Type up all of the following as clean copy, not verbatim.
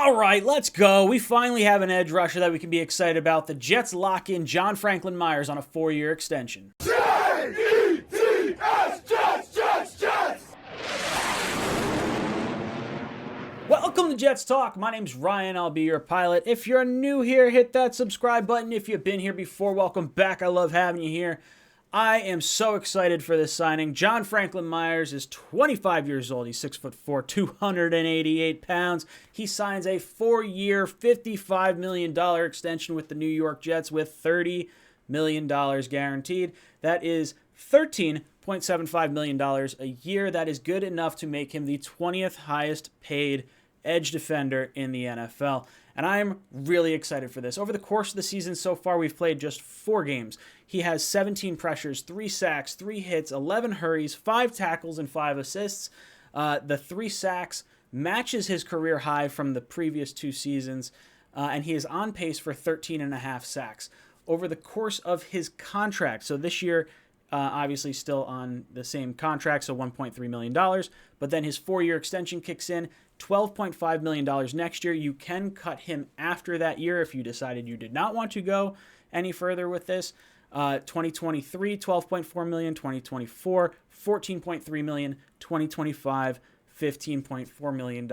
All right, let's go. We finally have an edge rusher that we can be excited about. The Jets lock in John Franklin Myers on a 4-year extension. Jets, Jets! Welcome to Jets Talk. My name's Ryan. I'll be your pilot. If you're new here, hit that subscribe button. If you've been here before, welcome back. I love having you here. I am so excited for this signing. John Franklin Myers is 25 years old. He's 6'4", 288 pounds. He signs a 4-year, $55 million extension with the New York Jets with $30 million guaranteed. That is $13.75 million a year. That is good enough to make him the 20th highest paid edge defender in the NFL. And I'm really excited for this. Over the course of the season so far, we've played just 4 games. He has 17 pressures, 3 sacks, 3 hits, 11 hurries, 5 tackles, and 5 assists. The 3 sacks matches his career high from the previous 2 seasons, and he is on pace for 13.5 sacks. Over the course of his contract, so this year, obviously still on the same contract, so $1.3 million, but then his 4-year extension kicks in, $12.5 million next year. You can cut him after that year if you decided you did not want to go any further with this. 2023, $12.4 million, 2024, $14.3 million, 2025, $15.4 million.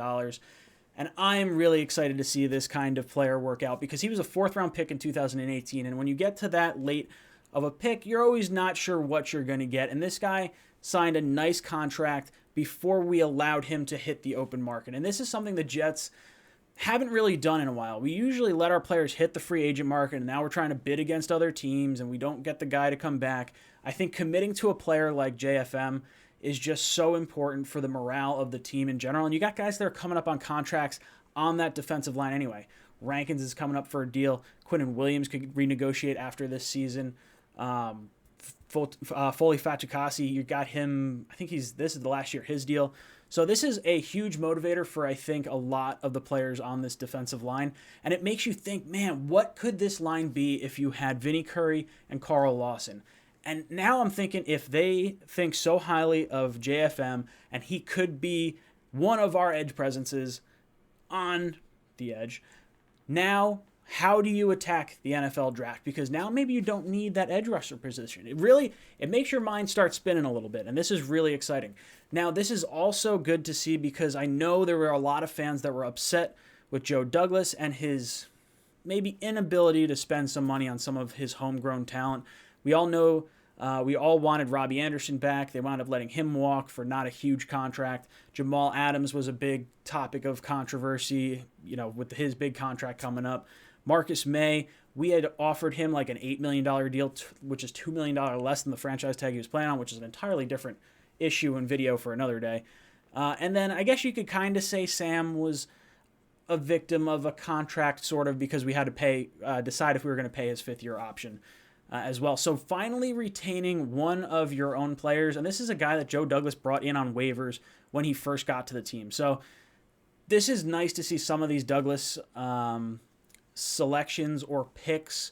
And I'm really excited to see this kind of player work out because he was a 4th-round pick in 2018, and when you get to that late of a pick, you're always not sure what you're going to get. And this guy signed a nice contract before we allowed him to hit the open market. And this is something the Jets haven't really done in a while. We usually let our players hit the free agent market, and now we're trying to bid against other teams, and we don't get the guy to come back. I think committing to a player like JFM is just so important for the morale of the team in general. And you got guys that are coming up on contracts on that defensive line anyway. Rankins is coming up for a deal. Quinnen Williams could renegotiate after this season. Foley Fatukasi, you got him, I think this is the last year his deal. So this is a huge motivator for, I think, a lot of the players on this defensive line. And it makes you think, man, what could this line be if you had Vinny Curry and Carl Lawson? And now I'm thinking if they think so highly of JFM and he could be one of our edge presences on the edge, now how do you attack the NFL draft? Because now maybe you don't need that edge rusher position. It makes your mind start spinning a little bit, and this is really exciting. Now, this is also good to see because I know there were a lot of fans that were upset with Joe Douglas and his maybe inability to spend some money on some of his homegrown talent. We all know we all wanted Robbie Anderson back. They wound up letting him walk for not a huge contract. Jamal Adams was a big topic of controversy, with his big contract coming up. Marcus May, we had offered him like an $8 million deal, which is $2 million less than the franchise tag he was playing on, which is an entirely different issue and video for another day. And then I guess you could kind of say Sam was a victim of a contract, sort of, because we had to decide if we were going to pay his 5th-year option as well. So finally retaining one of your own players, and this is a guy that Joe Douglas brought in on waivers when he first got to the team. So this is nice to see some of these Douglas selections or pickups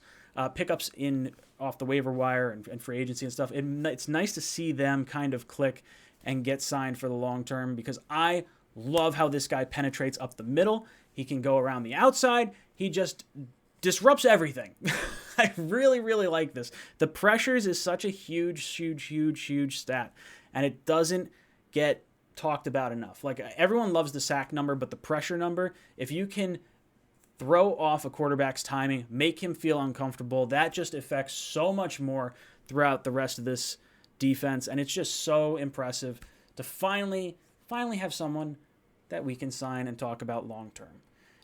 off the waiver wire and free agency and stuff. It's nice to see them kind of click and get signed for the long term because I love how this guy penetrates up the middle. He can go around the outside. He just disrupts everything. I really, really like this. The pressures is such a huge stat, and it doesn't get talked about enough. Like, everyone loves the sack number, but the pressure number, if you can throw off a quarterback's timing, make him feel uncomfortable, that just affects so much more throughout the rest of this defense, and it's just so impressive to finally have someone that we can sign and talk about long term.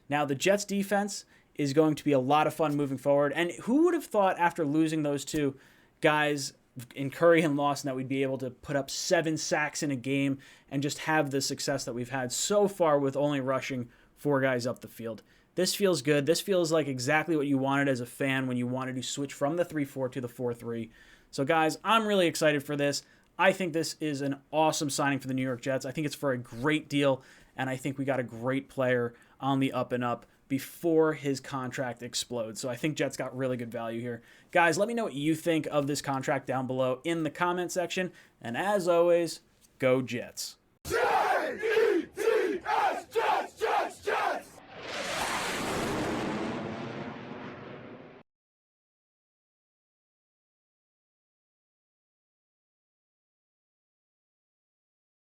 Now, the Jets defense is going to be a lot of fun moving forward, and who would have thought after losing those 2 guys in Curry and Lawson that we'd be able to put up 7 sacks in a game and just have the success that we've had so far with only rushing 4 guys up the field. This feels good. This feels like exactly what you wanted as a fan when you wanted to switch from the 3-4 to the 4-3. So, guys, I'm really excited for this. I think this is an awesome signing for the New York Jets. I think it's for a great deal, and I think we got a great player on the up and up before his contract explodes. So I think Jets got really good value here. Guys, let me know what you think of this contract down below in the comment section. And as always, go Jets.